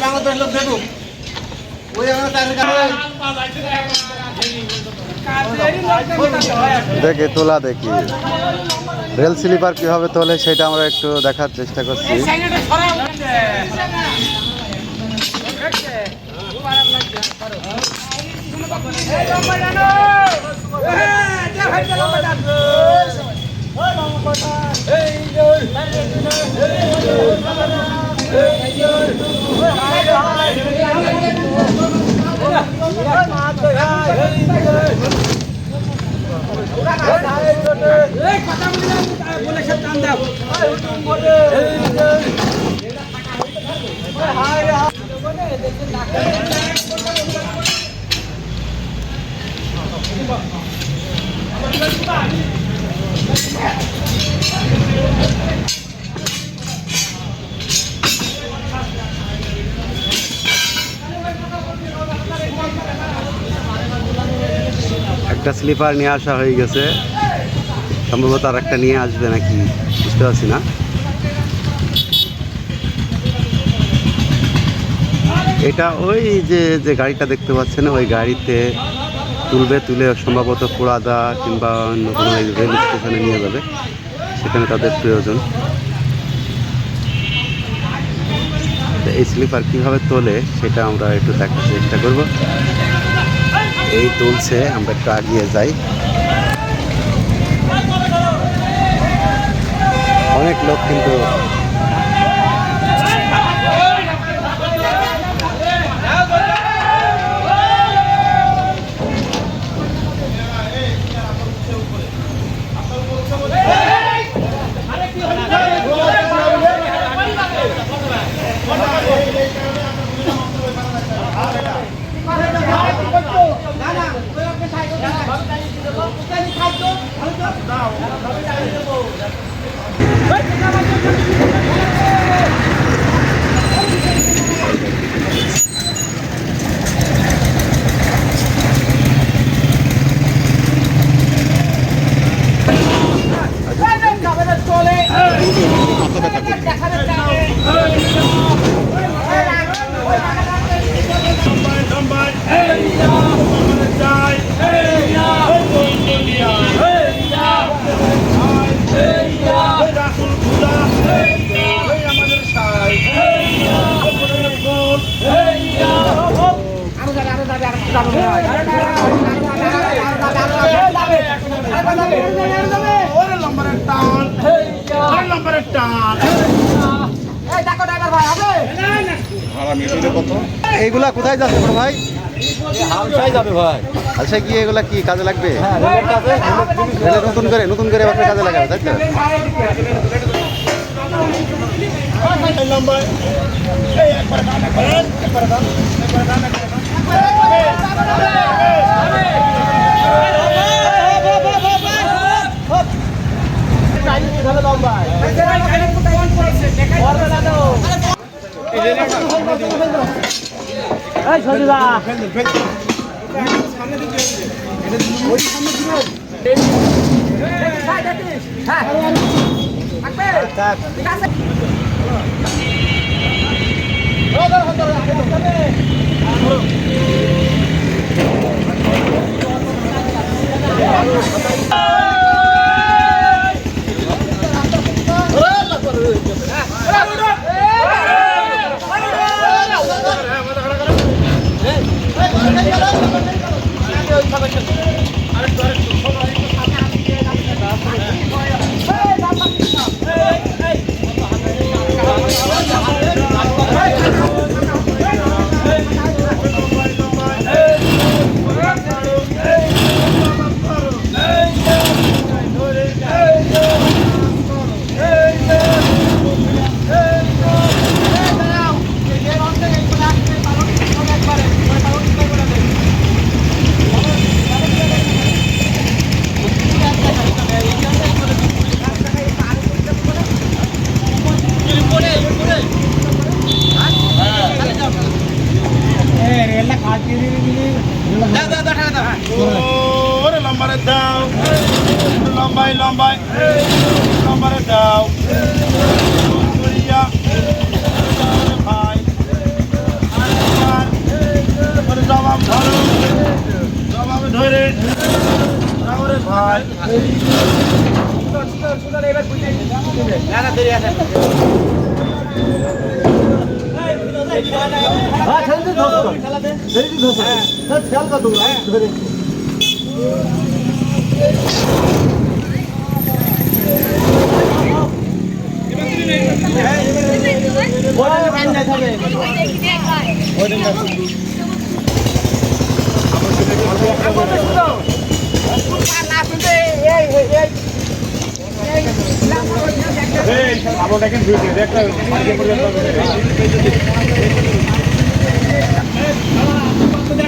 বাংলাদেশ লোক দেখুক দেখে তোলা দেখি রেল স্লিপার কিভাবে তোলে সেটা আমরা একটু দেখার চেষ্টা করছি। একটা স্লিপার নিয়ে আসা হয়ে গেছে, সম্ভবত আর একটা নিয়ে আসবে নাকি বুঝতে পারছি না। এটা ওই যে গাড়িটা দেখতে পাচ্ছেন ওই গাড়িতে তুলে সম্ভবত পোড়াদা কিংবা অন্য কোনো রেল স্টেশনে নিয়ে যাবে, সেখানে তাদের প্রয়োজন। এই স্লিপার কীভাবে তোলে সেটা আমরা একটু দেখার চেষ্টা করব। এই তুলছে, আমরা একটু এগিয়ে যাই। অনেক লোক কিন্তু এইগুলা কোথায় যাচ্ছে বড় ভাই? হালসায় যাবে ভাই। হালসায় কি এগুলা কি কাজে লাগবে? নতুন করে এবার কাজে লাগাবে, তাই তো? লম্বাই লম্বাই লম্বারে দাও ভাই ভাই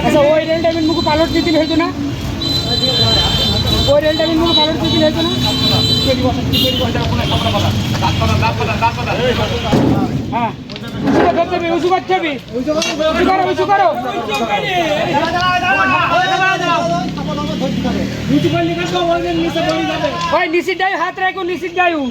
আচ্ছা ওই রেলটা আমি মুখ পালট দিতে হইতো না ওই রেলটা আমি মুখ পালট দিতে হইতো না হ্যাঁ ধরতে হবে উঁচু করতে হবে উঁচু করো ওই নিচের ডাই হাত রাখো নিচের ডাইউ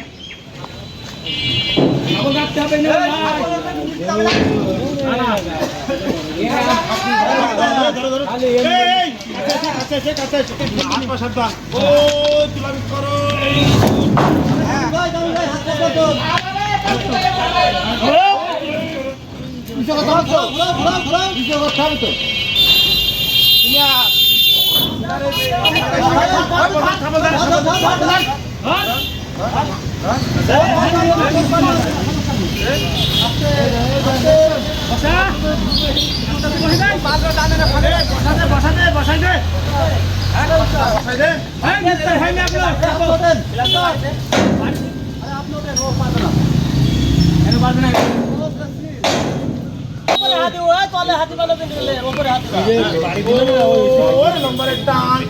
নম্বরের টান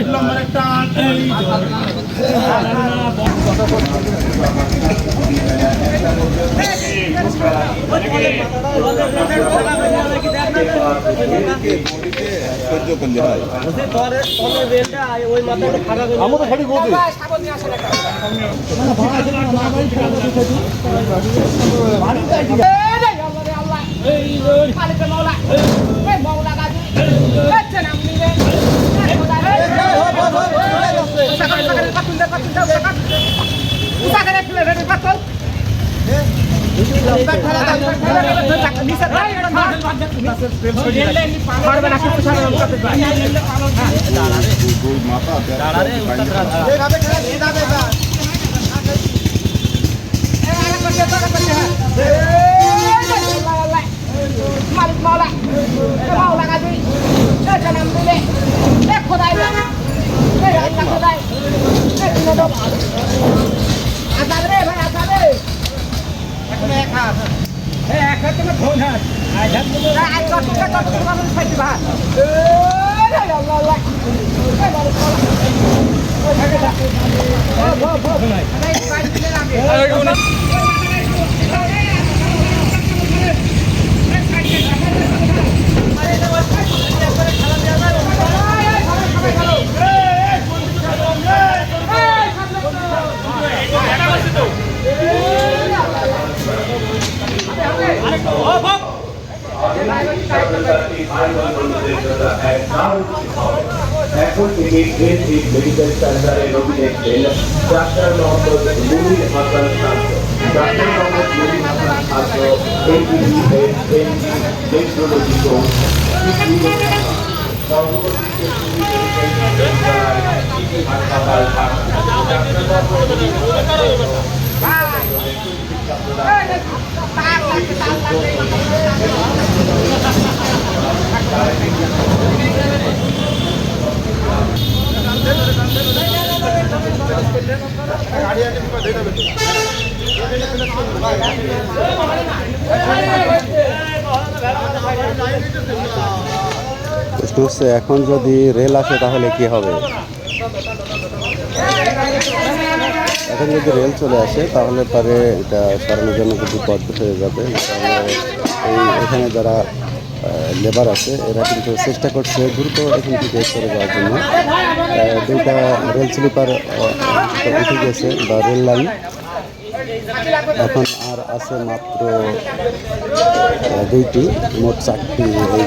নম্বরের টান এখন থেকে মেডিকেল সেন্টারে রোগী দেখছেন ডাক্তার মোহাম্মদ মুনির হাসান ছাত্র। ডাক্তার মোহাম্মদ মুনির হাসান ছাত্র টেকনোলজি কোর্স হাসপাতাল প্রশ্ন হচ্ছে এখন যদি রেল আসে তাহলে কি হবে? এখন যদি রেল চলে আসে তাহলে পরে এটা সরানোর জন্য কিন্তু পথ হয়ে যাবে। এখানে যারা লেবার আছে এরা কিন্তু চেষ্টা করছে দ্রুত এখান থেকে সরে যাওয়ার জন্য। দুইটা রেল স্লিপার উঠে গেছে বা রেল লাইন, এখন আর আছে মাত্র দুইটি, মোট 4টি এই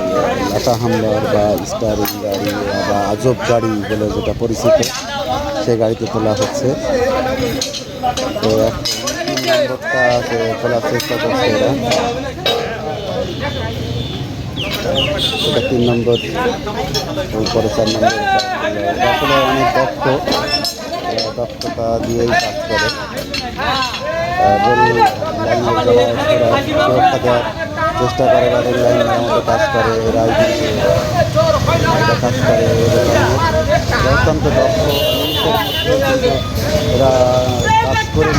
লাটা হামলার বা স্টারিং গাড়ি বা আজব গাড়ি বলে যেটা পরিচিত সেই গাড়িতে তোলা হচ্ছে। তো এখন 3 নম্বরটা তোলার চেষ্টা করছে এরা। এটা 3 নম্বর, পরে 4 নম্বর। আসলে অনেক দক্ষতা দিয়েই কাজ করে। রেল লাইনের যারা সুরক্ষা দেওয়ার চেষ্টা করে বা রেল লাইন মেরামতের কাজ করে, এরাই এটা কাজ করে। অত্যন্ত দক্ষ এরা কাজ করে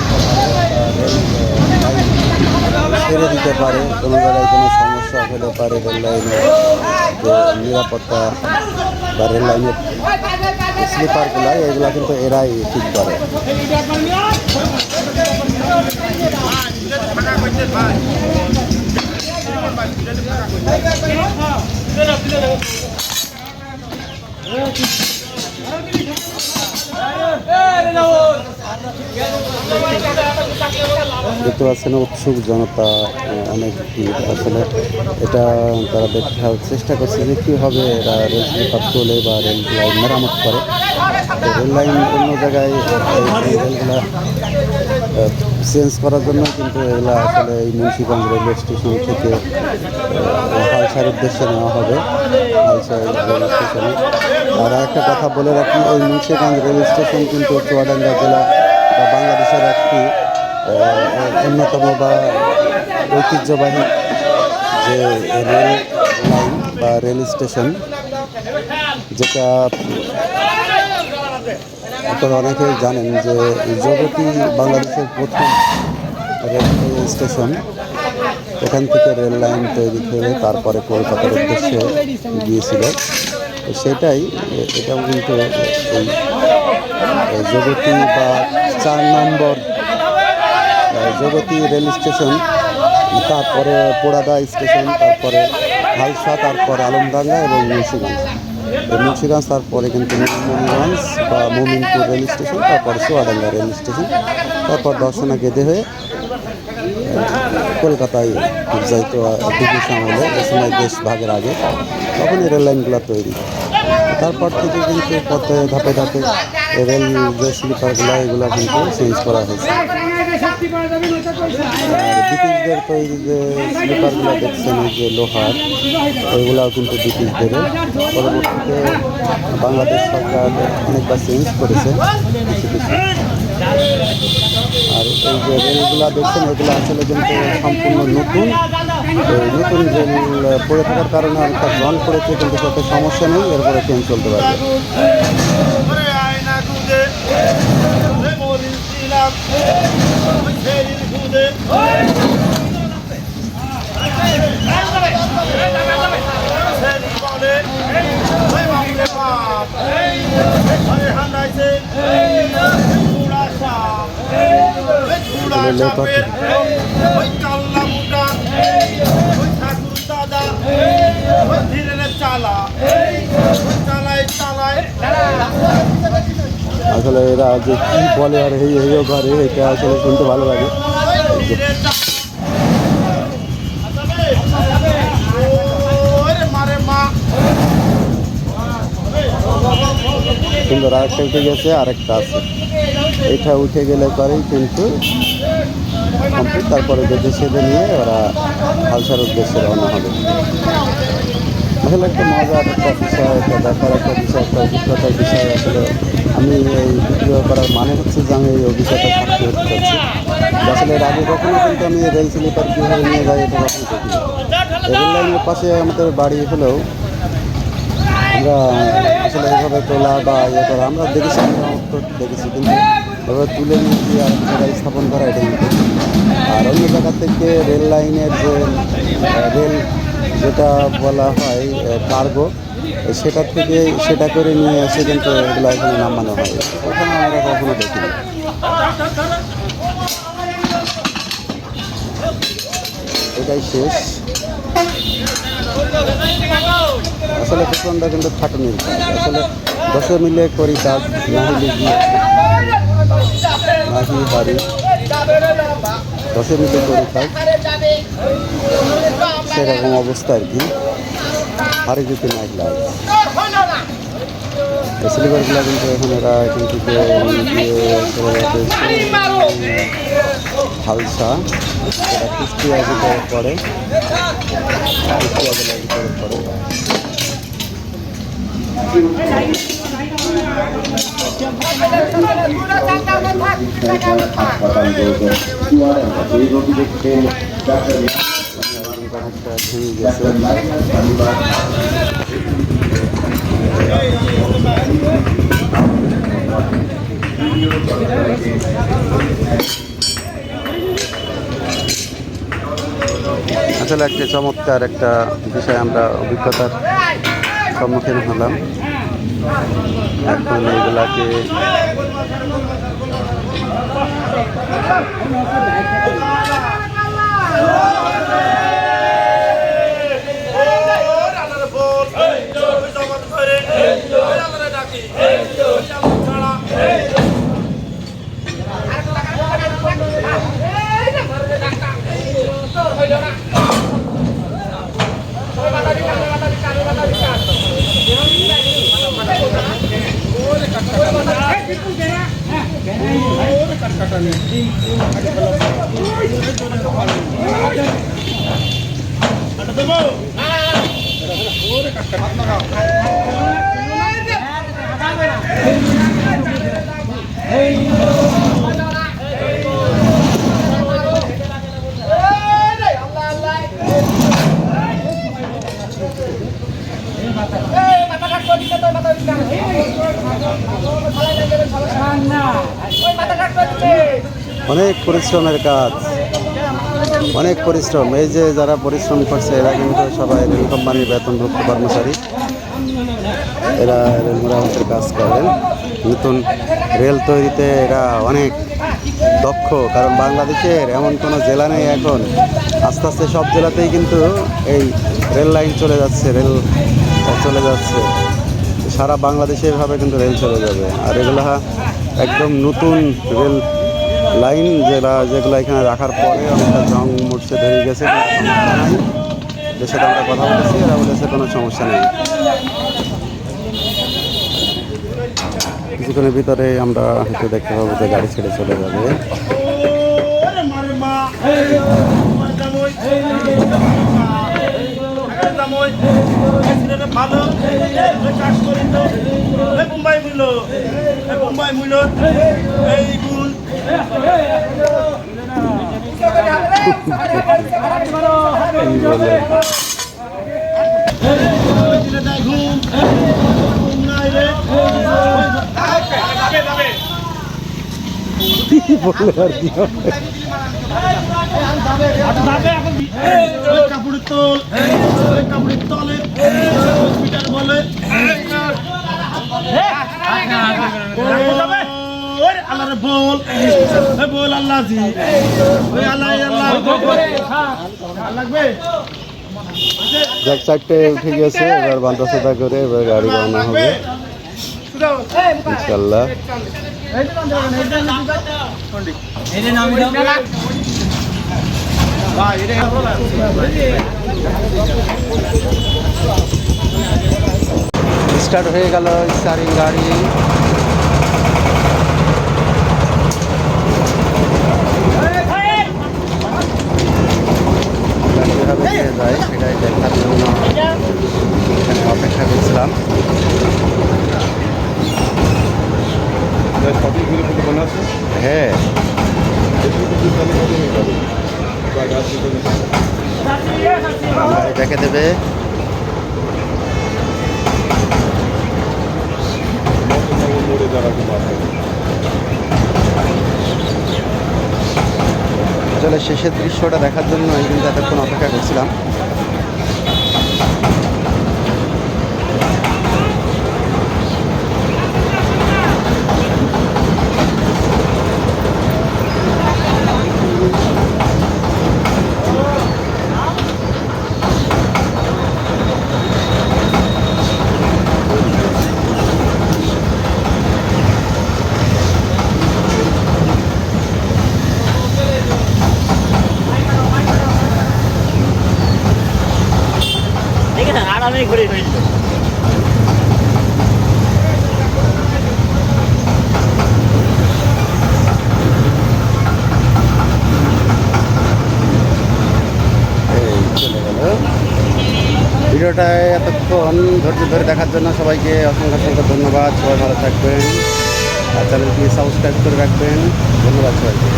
ছেড়ে দিতে পারে। কোনো জায়গায় কোনো সমস্যা হলে পারে রেল লাইনের যে নিরাপত্তা বা রেল লাইনের স্লিপারগুলো, এগুলো কিন্তু এরাই ঠিক করে। দেখতে পাচ্ছেন উৎসুক জনতা অনেক ভিড়। আসলে এটা তারা দেখার চেষ্টা করছে যে কীভাবে এরা রেল স্লিপার তোলে বা রেল লাইন মেরামত করে। রেল লাইন অন্য জায়গায় রেলগুলা চেঞ্জ করার জন্য কিন্তু এগুলো আসলে এই মুন্সিগঞ্জ রেলওয়ে স্টেশন থেকে হালসার উদ্দেশ্যে নেওয়া হবে। হালসার রেল স্টেশনে আর একটা কথা বলে রাখি, এই মুন্সিগঞ্জ রেল স্টেশন কিন্তু চুয়াডাঙ্গা জেলা বা বাংলাদেশের একটি অন্যতম বা ঐতিহ্যবাহী যে রেল লাইন বা রেল স্টেশন, যেটা আপনারা অনেকেই জানেন যে জগতী বাংলাদেশের প্রথম রেল স্টেশন। এখান থেকে রেল লাইন তৈরি করে তারপরে কলকাতার উদ্দেশ্যে গিয়েছিল। সেটাই এটাও কিন্তু এই জগতী বা 4 নম্বর জগতী রেল স্টেশন, তারপরে পোড়াদা স্টেশন, তারপরে হালসা, তারপর আলমডাঙ্গা এবং মুন্সিগঞ্জ, তারপরে কিন্তু মোমিনগঞ্জ বা মোমিনপুর রেল স্টেশন, তারপরে চুয়াডাঙ্গা রেল স্টেশন, তারপর দর্শনা গেদে হয়ে কলকাতায় যাইতো ব্রিটিশ আমলে, এ সময় দেশ ভাগের আগে, তখন এই রেল লাইনগুলো তৈরি। তারপর থেকে কিন্তু পথে ধাপে ধাপে রেল যে স্লিপারগুলো এগুলো কিন্তু চেঞ্জ করা হয়েছে। ব্রিটিশদের তৈরি যে স্লিপারগুলো দেখছেন এই যে লোহার, ওইগুলাও কিন্তু ব্রিটিশদের। পরবর্তীতে বাংলাদেশ সরকার অনেকবার চেঞ্জ করেছে কিছু কিছু। আর এই যে রেলগুলো দেখছেন এগুলো আসলে কিন্তু সম্পূর্ণ নতুন রেল পড়ে থাকার কারণে অনেকটা জং পড়েছে, কিন্তু তাতে সমস্যা নেই, এরপরে ট্রেন চলতে পারবে। আসলে এরা যে কি বলে আর এইও ঘরে, এটা আসলে শুনতে ভালো লাগে। সুন্দর আরেকটা উঠে গেছে, আরেকটা আছে, এটা উঠে গেলে পরেই কিন্তু কমপ্লিট। তারপরে বেঁধে সেঁধে নিয়ে ওরা হালসার উদ্দেশ্যে রওনা হবে। আসলে একটা মজার একটা বিষয়, একটা দেখার একটা বিষয়, একটা অভিজ্ঞতার বিষয়। আসলে আমি এই ভিডিও করার মানে হচ্ছে যে আমি এই অভিজ্ঞতা সাক্ষী হতে চাচ্ছি। আসলে এর আগে কখনো কিন্তু আমি রেল স্লিপার কীভাবে নিয়ে যাই এটা কখনো দেখি। রেল লাইনের পাশে আমাদের বাড়ি হলেও আমরা আসলে এভাবে তোলা বা ইয়ে করা আমরা দেখেছি, কিন্তু এভাবে তুলে নিয়ে আর জায়গায় স্থাপন করা এটা কিন্তু। আর অন্য জায়গা থেকে রেল লাইনের যে রেল যেটা বলা হয় কার্গো, সেটার থেকে সেটা করে নিয়ে এসে কিন্তু এগুলো এখানে নামানো হয়, ওখানে আমরা কখনো দেখিনি। এটাই শেষ। আসলে প্রচণ্ড কিন্তু খাটুনির কাজ। আসলে 10 মিলে করি কাজ, নাহি হারি, 10 মিলে করি কাজ, সেরকম অবস্থা আর কি। হারি যেতে নাই লাগে। স্লিপারগুলো কিন্তু এখন এরা এখান থেকে নিয়ে চলে যাচ্ছে হালসা, এটা কুষ্টিয়া ভিতরে পড়ে, কুষ্টিয়া জেলার ভিতরে পড়ে। ভেঙে গেছে। আসলে একটি চমৎকার একটা বিষয় আমরা অভিজ্ঞতার সম্মুখীন হলাম। এখন এইগুলাকে অনেক পরিশ্রমের কাজ, অনেক পরিশ্রম। এই যে যারা পরিশ্রম করছে এরা কিন্তু সবাই রেল কোম্পানির বেতনভুক্ত কর্মচারী, এরা রেল মেরামতের কাজ করেন। নতুন রেল তৈরিতে এরা অনেক দক্ষ, কারণ বাংলাদেশের এমন কোনো জেলা নেই এখন, আস্তে আস্তে সব জেলাতেই কিন্তু এই রেল লাইন চলে যাচ্ছে, রেল চলে যাচ্ছে সারা বাংলাদেশে, এভাবে কিন্তু রেল চলে যাবে। আর এগুলো একদম নতুন রেল লাইন, যেগুলো এখানে রাখার পরে অনেকটা জং মুড়ছে ধরে গেছে, সমস্যা নাই। এদের সাথে আমরা কথা বলেছি, এরা বলেছে কোনো সমস্যা নেই। কিছুক্ষণের ভিতরে আমরা হয়তো দেখতে পাবো যে গাড়ি ছেড়ে চলে যাবে। বলে আর কি হবে? কাপড়ের তোল, কাপড়ের তলে মিটার বলে আল্লাহ বল, বল আল্লাহ জি, আল্লাহ লাগবে। চারটে উঠে গেছে, এবার বান্ধা করে এবার গাড়ি রওনা হবে ইনশাল্লাহ। স্টার্ট হয়ে গেল স্টারিং গাড়ি। কিভাবে নিয়ে যায় সেটাই দেখার জন্য এখানে অপেক্ষা করছিলাম। হ্যাঁ, দেখে দেবে। আসলে শেষের দৃশ্যটা দেখার জন্য আমি কিন্তু এতক্ষণ অপেক্ষা করছিলাম। ভিডিওটা এতক্ষণ ধৈর্য ধরে দেখার জন্য সবাইকে অসংখ্য অসংখ্য ধন্যবাদ। সবাই ভালো থাকবেন আর চ্যানেলটি সাবস্ক্রাইব করে রাখবেন। ধন্যবাদ সবাইকে।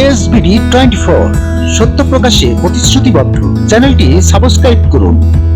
ASBD 24 সত্য প্রকাশে প্রতিশ্রুতিবদ্ধ। চ্যানেলটি সাবস্ক্রাইব করুন।